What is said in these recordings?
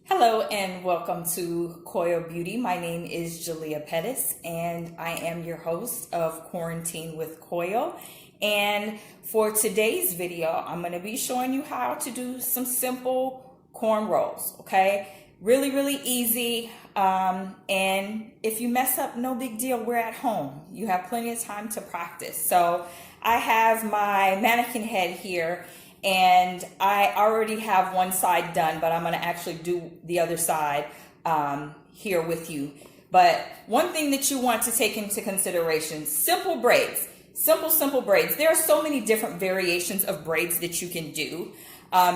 Hello and welcome to Coil Beauty. My name is Jalia Pettis and I am your host of Quarantine with Coil. And for today's video, I'm going to be showing you how to do some simple cornrows, okay? Really easy. And if you mess up, no big deal. We're at home. You have plenty of time to practice. So I have my mannequin head here. And I already have one side done, but I'm going to actually do the other side here with you. But one thing that you want to take into consideration, simple braids, simple braids. There are so many different variations of braids that you can do.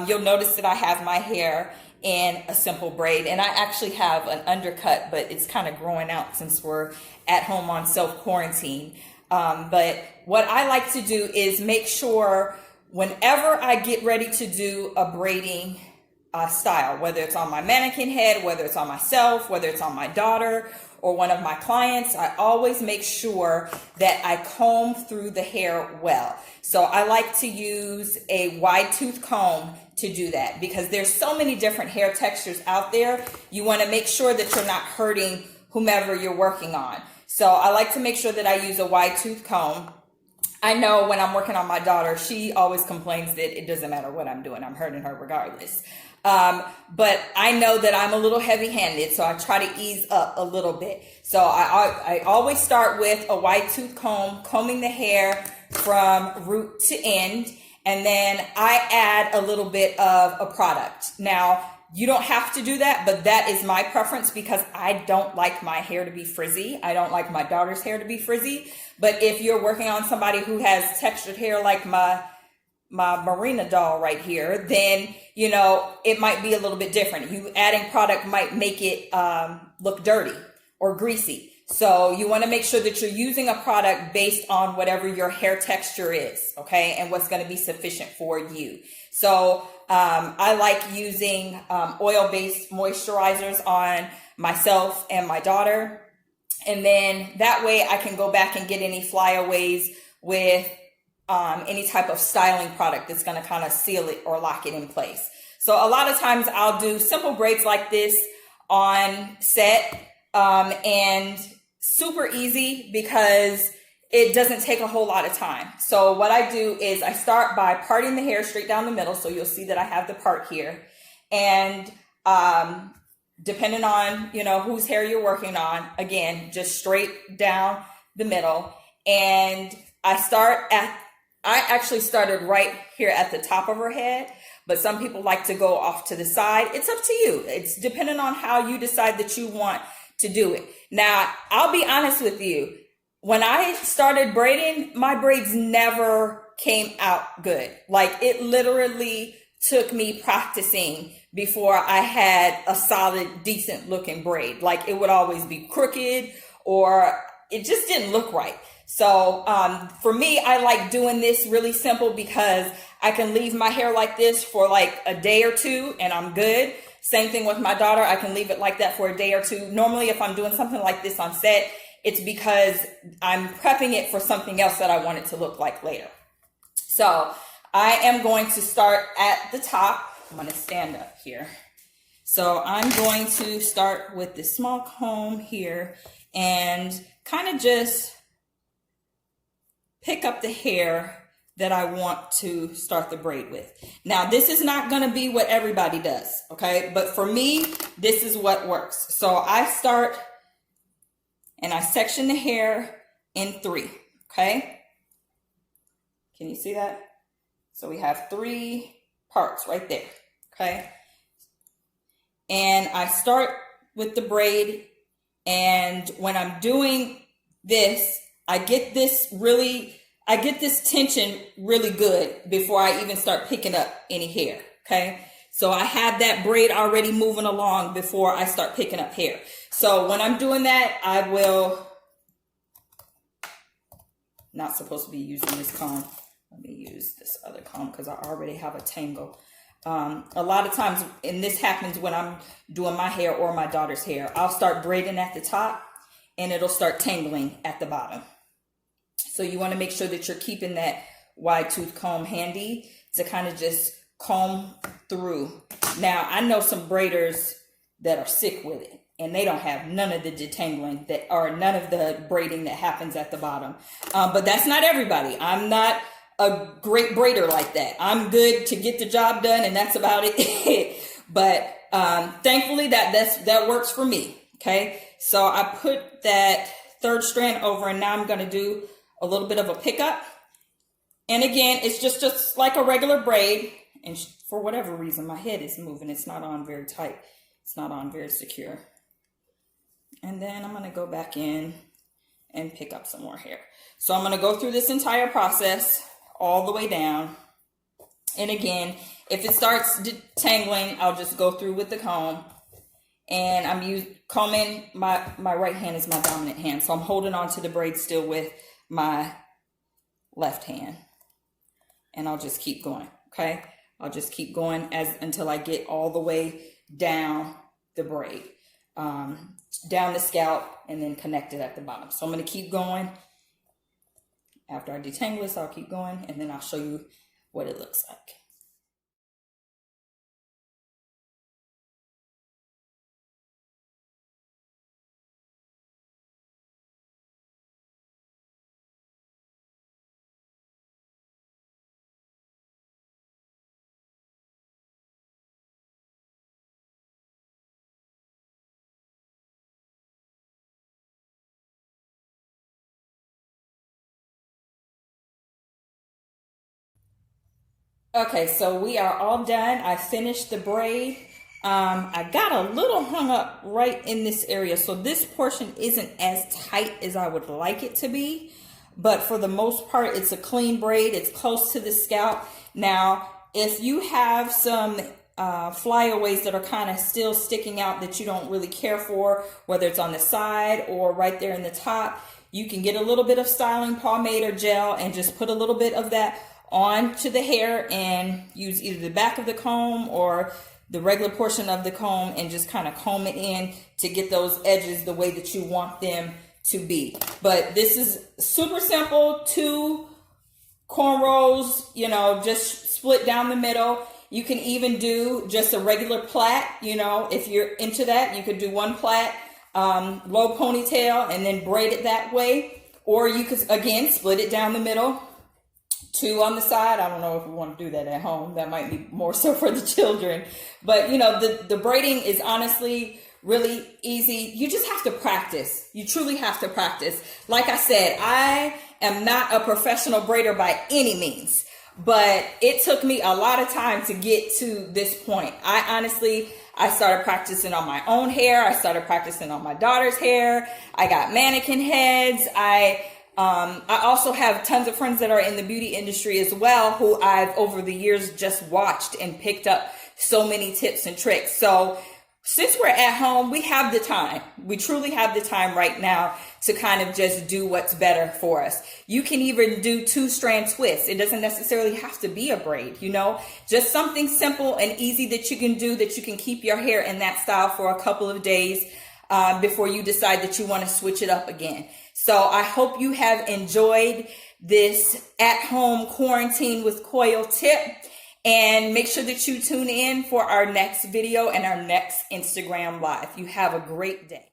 You'll notice that I have my hair in a simple braid, and I actually have an undercut, but it's kind of growing out since we're at home on self-quarantine. But what I like to do is make sure whenever I get ready to do a braiding style, whether it's on my mannequin head, whether it's on myself, whether it's on my daughter or one of my clients, I always make sure that I comb through the hair well. So I like to use a wide tooth comb to do that because there's so many different hair textures out there. You want to make sure that you're not hurting whomever you're working on. So I like to make sure that I use a wide tooth comb. I know when I'm working on my daughter, she always complains that it doesn't matter what I'm doing. I'm hurting her regardless. But I know that I'm a little heavy-handed, so I try to ease up a little bit. So I always start with a wide tooth comb, combing the hair from root to end, and then I add a little bit of a product. Now, you don't have to do that, but that is my preference because I don't like my hair to be frizzy. I don't like my daughter's hair to be frizzy. But if you're working on somebody who has textured hair like my Marina doll right here, then, you know, it might be a little bit different. You adding product might make it look dirty or greasy. So you want to make sure that you're using a product based on whatever your hair texture is, okay, and what's going to be sufficient for you. So I like using oil-based moisturizers on myself and my daughter. And then that way I can go back and get any flyaways with any type of styling product that's going to kind of seal it or lock it in place. So a lot of times I'll do simple braids like this on set and super easy because it doesn't take a whole lot of time. So what I do is I start by parting the hair straight down the middle. So you'll see that I have the part here. And depending on, you know, whose hair you're working on, again, just straight down the middle. And I actually started right here at the top of her head, but some people like to go off to the side. It's up to you. It's depending on how you decide that you want to do it. Now, I'll be honest with you. When I started braiding, my braids never came out good. Like, it literally took me practicing before I had a solid, decent looking braid. Like, it would always be crooked or it just didn't look right. So for me, I like doing this really simple because I can leave my hair like this for like a day or two and I'm good. Same thing with my daughter. I can leave it like that for a day or two. Normally, if I'm doing something like this on set, it's because I'm prepping it for something else that I want it to look like later. So I am going to start at the top. I'm going to stand up here. So I'm going to start with this small comb here and kind of just pick up the hair that I want to start the braid with. Now, this is not going to be what everybody does, okay? But for me, this is what works. So I start and I section the hair in 3, okay? Can you see that? So we have 3 parts right there, okay? And I start with the braid, and when I'm doing this, I get this tension really good before I even start picking up any hair, okay? So I have that braid already moving along before I start picking up hair. So when I'm doing that, I will, not supposed to be using this comb. Let me use this other comb because I already have a tangle. A lot of times, and this happens when I'm doing my hair or my daughter's hair, I'll start braiding at the top and it'll start tangling at the bottom. So you want to make sure that you're keeping that wide tooth comb handy to kind of just comb through. Now, I know some braiders that are sick with it, and they don't have none of the detangling that, or none of the braiding that happens at the bottom. But that's not everybody. I'm not a great braider like that. I'm good to get the job done, and that's about it. But thankfully that works for me. Okay, so I put that third strand over, and now I'm going to do a little bit of a pickup. And again, it's just like a regular braid. And for whatever reason, my head is moving. It's not on very tight. It's not on very secure. And then I'm going to go back in and pick up some more hair. So I'm going to go through this entire process all the way down. And again, if it starts detangling, I'll just go through with the comb. And I'm combing, my right hand is my dominant hand. So I'm holding on to the braid still with my left hand. And I'll just keep going, okay? I'll just keep going until I get all the way down the braid, down the scalp, and then connect it at the bottom. So I'm going to keep going. After I detangle this, I'll keep going, and then I'll show you what it looks like. Okay, so we are all done. I finished the braid. I got a little hung up right in this area, so this portion isn't as tight as I would like it to be, but for the most part, it's a clean braid. It's close to the scalp. Now, if you have some flyaways that are kind of still sticking out that you don't really care for, whether it's on the side or right there in the top, you can get a little bit of styling pomade or gel and just put a little bit of that onto the hair and use either the back of the comb or the regular portion of the comb and just kind of comb it in to get those edges the way that you want them to be. But this is super simple. 2 cornrows, you know, just split down the middle. You can even do just a regular plait, you know, if you're into that. You could do 1 plait, low ponytail, and then braid it that way. Or you could, again, split it down the middle. 2 on the side. I don't know if we want to do that at home. That might be more so for the children. But, you know, the braiding is honestly really easy. You just have to practice. You truly have to practice. Like I said, I am not a professional braider by any means, but it took me a lot of time to get to this point. I started practicing on my own hair. I started practicing on my daughter's hair. I got mannequin heads. I also have tons of friends that are in the beauty industry as well, who I've over the years just watched and picked up so many tips and tricks. So since we're at home, we have the time. We truly have the time right now to kind of just do what's better for us. You can even do 2-strand twists. It doesn't necessarily have to be a braid, you know, just something simple and easy that you can do, that you can keep your hair in that style for a couple of days before you decide that you want to switch it up again. So I hope you have enjoyed this at-home quarantine with Coil tip, and make sure that you tune in for our next video and our next Instagram live. You have a great day.